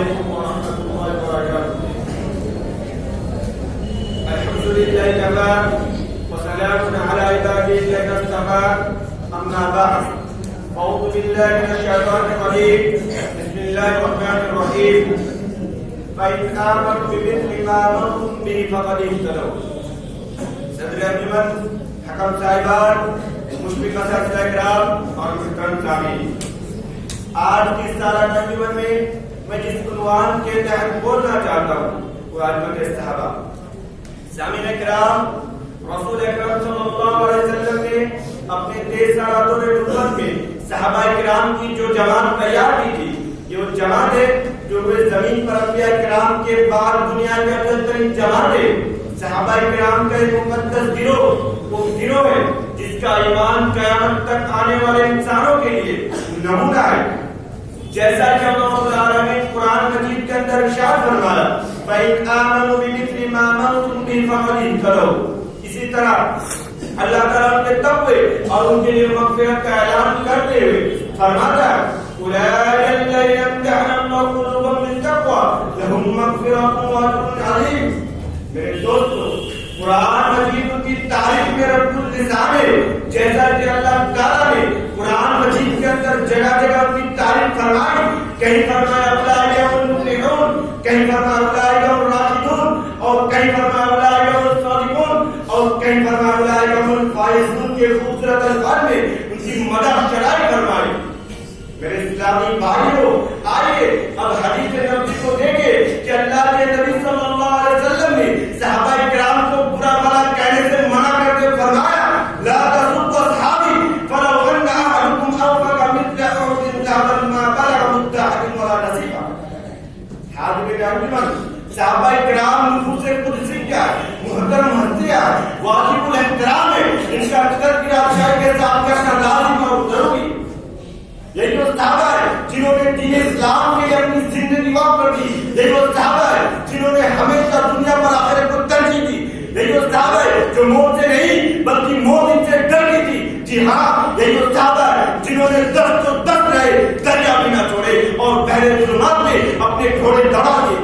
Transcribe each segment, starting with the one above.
عليكم ورحمة الله وبركاته. الحمد لله كفى وسلام على عباده الذين اصطفى. أما بعد، أعوذ بالله من الشيطان الرجيم. بسم الله الرحمن الرحيم. فإن آمنوا بمثل ما آمنتم به فقد اهتدوا. صدر انجمن، حکم صاحبان، مشفق اساتذہ کرام اور محترم سامعین، آج کی سالانہ انجمن میں جس عنوان کے تحت بولنا چاہتا ہوں وہ عظمت صحابہ. سامعین کرام، رسول اکرم صلی اللہ علیہ وسلم نے اپنے 13 سالہ دور نبوت میں صحابہ کرام کی جو جماعت تیار کی تھی، یہ وہ جماعت ہے جو روئے زمین پر انبیاء کرام کے بعد دنیا میں افضل ترین جماعت ہے. صحابہ کرام کا ایک مقدس گروہ وہ گروہ ہے جس کا ایمان قیامت تک آنے والے انسانوں کے لیے نمونہ ہے. جیسا کہ اللہ رب العالمین قرآن مجید کے اندر ارشاد فرمایا فَإِنْ آمَنُوا بِمِثْلِ مَا آمَنْتُمْ بِهِ فَقَدِ اهْتَدَوْا. اسی طرح اللہ تعالیٰ کے تقوی اور ان کے لیے مغفرت کا اعلان کرتے ہوئے فرماتا ہے أُولَٰئِكَ الَّذِينَ امْتَحَنَ اللَّهُ قُلُوبَهُمْ بِالتَّقْوَىٰ لَهُم مَّغْفِرَةٌ وَأَجْرٌ عَظِيمٌ. میرے دوستو، قرآن مجید کی تعریف میں رب اللسان ہے. جیسا کہ اللہ تعالیٰ نے قرآن مجید کے اندر جگہ جگہ کی تعریف فرمائی. کہیں فرمایا اولئک هم المفلحون، کہیں فرمایا اولئک هم الراشدون، اور کہیں فرمایا اولئک هم الصادقون، اور کہیں فرمایا اولئک هم الفائزون کے خوبصورت الفاظ میں ان کی مدح چڑھائی فرمائی. میرے اسلامی بھائیوں، آئیے اب حدیث نبی کو دیکھیں کہ اللہ کے نبی صلی اللہ علیہ وسلم نے صحابہ کرام کو برا بھلا کہنے سے منع کرتے فرمایا لا تسبوا اصحابی فلو ان احدکم انفق مثل احد ذهبا ما بلغ مد احدهم ولا نصيبا. حاضرین انجمن، صحابہ کرام نفوس قدسیہ محترم ہستیاں واجب الاحترام ہے. ان کا تذکرہ شاہ کے ساتھ کرنا لازم اور ضروری. یہی وہ صحابہ ہے جنہوں نے دین اسلام کے لیے اپنی زندگی وقف کر دی. یہی وہ صحابہ ہے جنہوں نے ہمیشہ دنیا پر آخرت کو ترجیح دی. یہی وہ صحابہ ہے جو موت سے نہیں بلکہ موت ان سے ڈرتی تھی. جی ہاں، یہی وہ صحابہ ہے جنہوں نے دست تو دست رہے، دریا بھی نہ چھوڑے اور بحر ظلمات میں اپنے گھوڑے دوڑا دیے.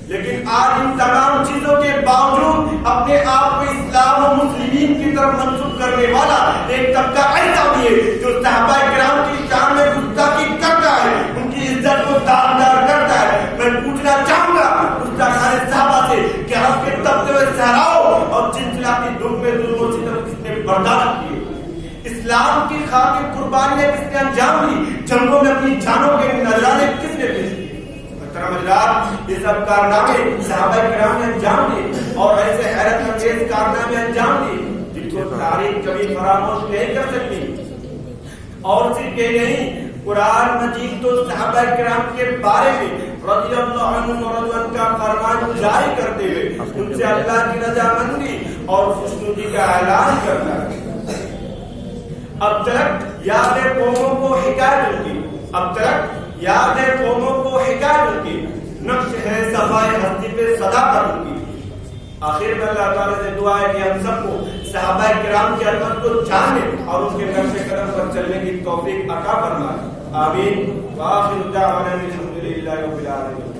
لیکن آج ان تمام چیزوں کے باوجود اپنے آپ کو اسلام و مسلمین کی طرف منسوب کرنے والا ایک طبقہ ایسا بھی ہے جو صحابہ کرام کی شان میں گستاخی کرتا ہے، ان کی عزت کو داغدار کرتا ہے. میں پوچھنا چاہوں گا گستاخانہ صحابہ سے کہ آپ کے تپتے ہوئے صحراؤں اور چنچلاتی دھوپ میں ظلم و ستم کس نے برداشت کیے؟ اسلام کی خاطر قربانیاں کس نے انجام دی؟ جنگوں میں اپنی جانوں کے نذرانے کس نے پیش کیے؟ یہ سب کارنامے صحابہ کرام نے انجام دیے اور ایسے حیرت انگیز کارنامے انجام دیے جن کو تاریخ کبھی فراموش نہیں کر سکتی. اور صرف یہ نہیں، قرآن مجید تو صحابہ کرام کے بارے میں رضی اللہ عنہم و رضوان کا فرمان جاری کرتے ہوئے ان سے اللہ کی رضامندی اور خوشنودی کا اعلان کرتا ہے. اب تک یاد قوموں کو حکایت ہوتی، اب تک یاد قوموں کو حکایت ہوتی، نقش ہے صفائے ہستی پہ صداقت ہوتی. آخر میں اللہ تعالیٰ سے دعا ہے کہ ہم سب کو صحابہ کرام کی عظمت کو جاننے اور ان کے نقش قدم پر چلنے کی توفیق عطا فرمائے. آمین. وآخر دعوانا الحمدللہ رب العالمین.